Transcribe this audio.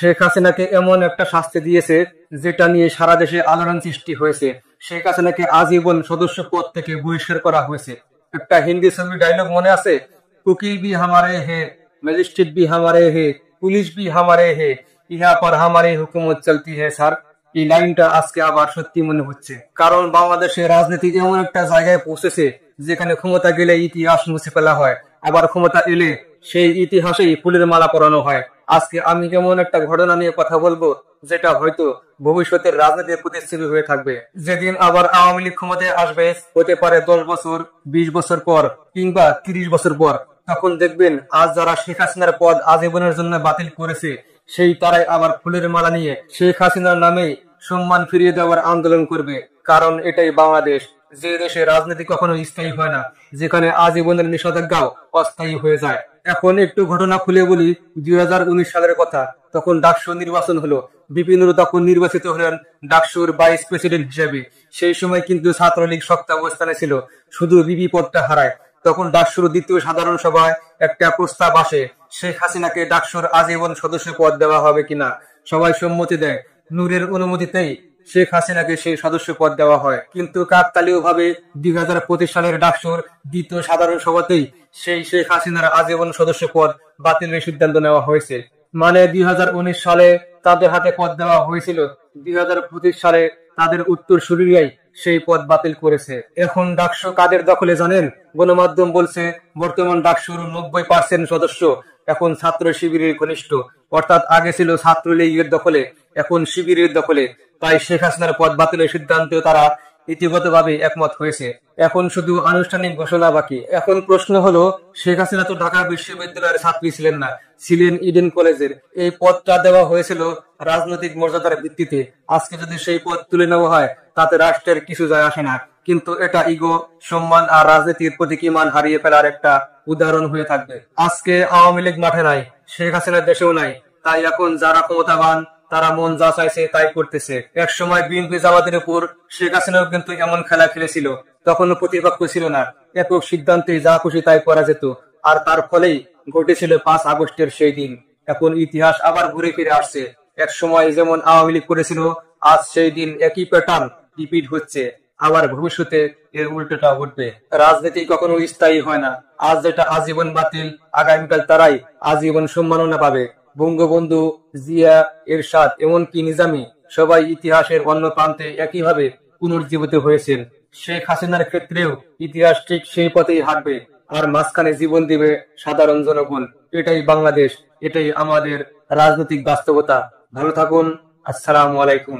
শেখ হাসিনাকে এমন একটা শাস্তি দিয়েছে যেটা নিয়ে সারা দেশে আলোড়ন সৃষ্টি হয়েছে। শেখ হাসিনাকে আজীবন সদস্য পদ থেকে বহিষ্কার করা হয়েছে। একটা হিন্দি ছবির ডায়লগ মনে আছে, কুকিল भी हमारे हैं, मैजिस्ट्रेट भी हमारे हैं, পুলিশ भी हमारे हैं, ইহা পর हमारी হুকুমত চলতি है স্যার। এই লাইনটা আজকে আবার সত্যি মনে হচ্ছে, কারণ বাংলাদেশের রাজনীতি এমন একটা জায়গায় পৌঁছেছে যেখানে ক্ষমতা গেলে ইতিহাস মুছে ফেলা হয়, আবার ক্ষমতা এলে সেই ইতিহাসেই ফুলের মালা পরানো হয়। আজকে আমি যেমন একটা ঘটনা নিয়ে কথা বলবো যেটা হয়তো ভবিষ্যতের রাজনীতির প্রতিচ্ছবি হয়ে থাকবে। যেদিন আবার আওয়ামী লীগ ক্ষমতায় আসবে, হতে পারে 10 বছর, 20 বছর পর, কিংবা 30 বছর পর, তখন দেখবেন আজ যারা শেখ হাসিনার পদ আজীবনের জন্য বাতিল করেছে সেই তারাই আবার ফুলের মালা নিয়ে শেখ হাসিনার নামে সম্মান ফিরিয়ে দেওয়ার আন্দোলন করবে। কারণ এটাই বাংলাদেশ, যে দেশে রাজনীতি কখনো স্থায়ী হয় না, যেখানে আজীবনের নিষেধাজ্ঞাও অস্থায়ী হয়ে যায়। এখন একটু ঘটনা খুলে বলি 2019 সালের কথা। তখন ডাকসু নির্বাচন হলো, বিপিনুর তখন নির্বাচিত হলেন ডাকসুর ভাইস প্রেসিডেন্ট হিসেবে। সেই সময় কিন্তু ছাত্রলীগ শক্ত অবস্থানে ছিল, শুধু বিপি পদটা হারায়। তখন ডাকসুর দ্বিতীয় সাধারণ সভায় একটা প্রস্তাব আসে, শেখ হাসিনাকে ডাকসুর আজীবন সদস্য পদ দেওয়া হবে কিনা। সবাই সম্মতি দেয়, নূরের অনুমতিতেই শেখ হাসিনাকে সেই সদস্য পদ দেওয়া হয়। কিন্তু কাকতালীয় ভাবে 2025 সালের ডাকসুর দ্বিতীয় সাধারণ সভাতেই সেই শেখ হাসিনার আজীবন সদস্য পদ বাতিলের সিদ্ধান্ত নেওয়া হয়েছে। মানে 2019 সালে তাদের হাতে পদ দেওয়া হয়েছিল, 2025 সালে তাদের উত্তরসূরিরাই সেই পদ বাতিল করেছে। এখন ডাকসু কাদের দখলে জানেন? গণমাধ্যম বলছে বর্তমান ডাকসুর 90% সদস্য এখন ছাত্র শিবিরের ঘনিষ্ঠ, অর্থাৎ আগে ছিল ছাত্রলীগের দখলে, এখন শিবিরের দখলে। তাই শেখ হাসিনার পদ বাতিলের সিদ্ধান্তে তারা ইতিগতভাবে একমত হয়েছে। এখন শুধু আনুষ্ঠানিক ঘোষণা বাকি। এখন প্রশ্ন হলো, শেখ হাসিনা তো ঢাকা বিশ্ববিদ্যালয়ের ছাত্রী ছিলেন না, ছিলেন ইডেন কলেজের। এই পদটা দেওয়া হয়েছিল রাজনৈতিক মর্যাদার ভিত্তিতে। আজকে যদি সেই পদ তুলে নেওয়া হয় তাতে রাষ্ট্রের কিছু যায় আসে না, কিন্তু এটা ইগো, সম্মান আর রাজনীতির প্রতীকী মান হারিয়ে ফেলার একটা উদাহরণ হয়ে থাকবে। আজকে আওয়ামী লীগ মাঠে নাই, শেখ হাসিনার দেশেও নাই, তাই এখন যারা ক্ষমতাবান তারা মন যা চাইছে তাই করতেছে। এক সময় বিএনপি জামাতের উপর শেখ হাসিনাও কিন্তু এমন খেলা খেলেছিল, তখনও প্রতিপক্ষ ছিল না, একক সিদ্ধান্তে যা খুশি তাই করা যেত, আর তার ফলেই ঘটেছিল 5 আগস্টের সেই দিন। এখন ইতিহাস আবার ঘুরে ফিরে আসছে, এক সময় যেমন আওয়ামী লীগ করেছিল, আজ সেই দিন একই প্যাটার্ন রিপিট হচ্ছে। আবার ভবিষ্যতে এর উল্টোটা ঘটবে। রাজনীতি কখনো স্থায়ী হয় না, আজ যেটা আজীবন বাতিল, আগামীকাল তারাই আজীবন সম্মাননা পাবে। বঙ্গবন্ধু, জিয়া, এরশাদ, এমনকি নিজামী সবাই ইতিহাসের অন্য প্রান্তে একইভাবে পুনর্জীবিত হয়েছেন। শেখ হাসিনার ক্ষেত্রেও ইতিহাস ঠিক সেই পথেই হাঁটবে, আর মাঝখানে জীবন দিবে সাধারণ জনগণ। এটাই বাংলাদেশ, এটাই আমাদের রাজনৈতিক বাস্তবতা। ভালো থাকুন, আসসালামু আলাইকুম।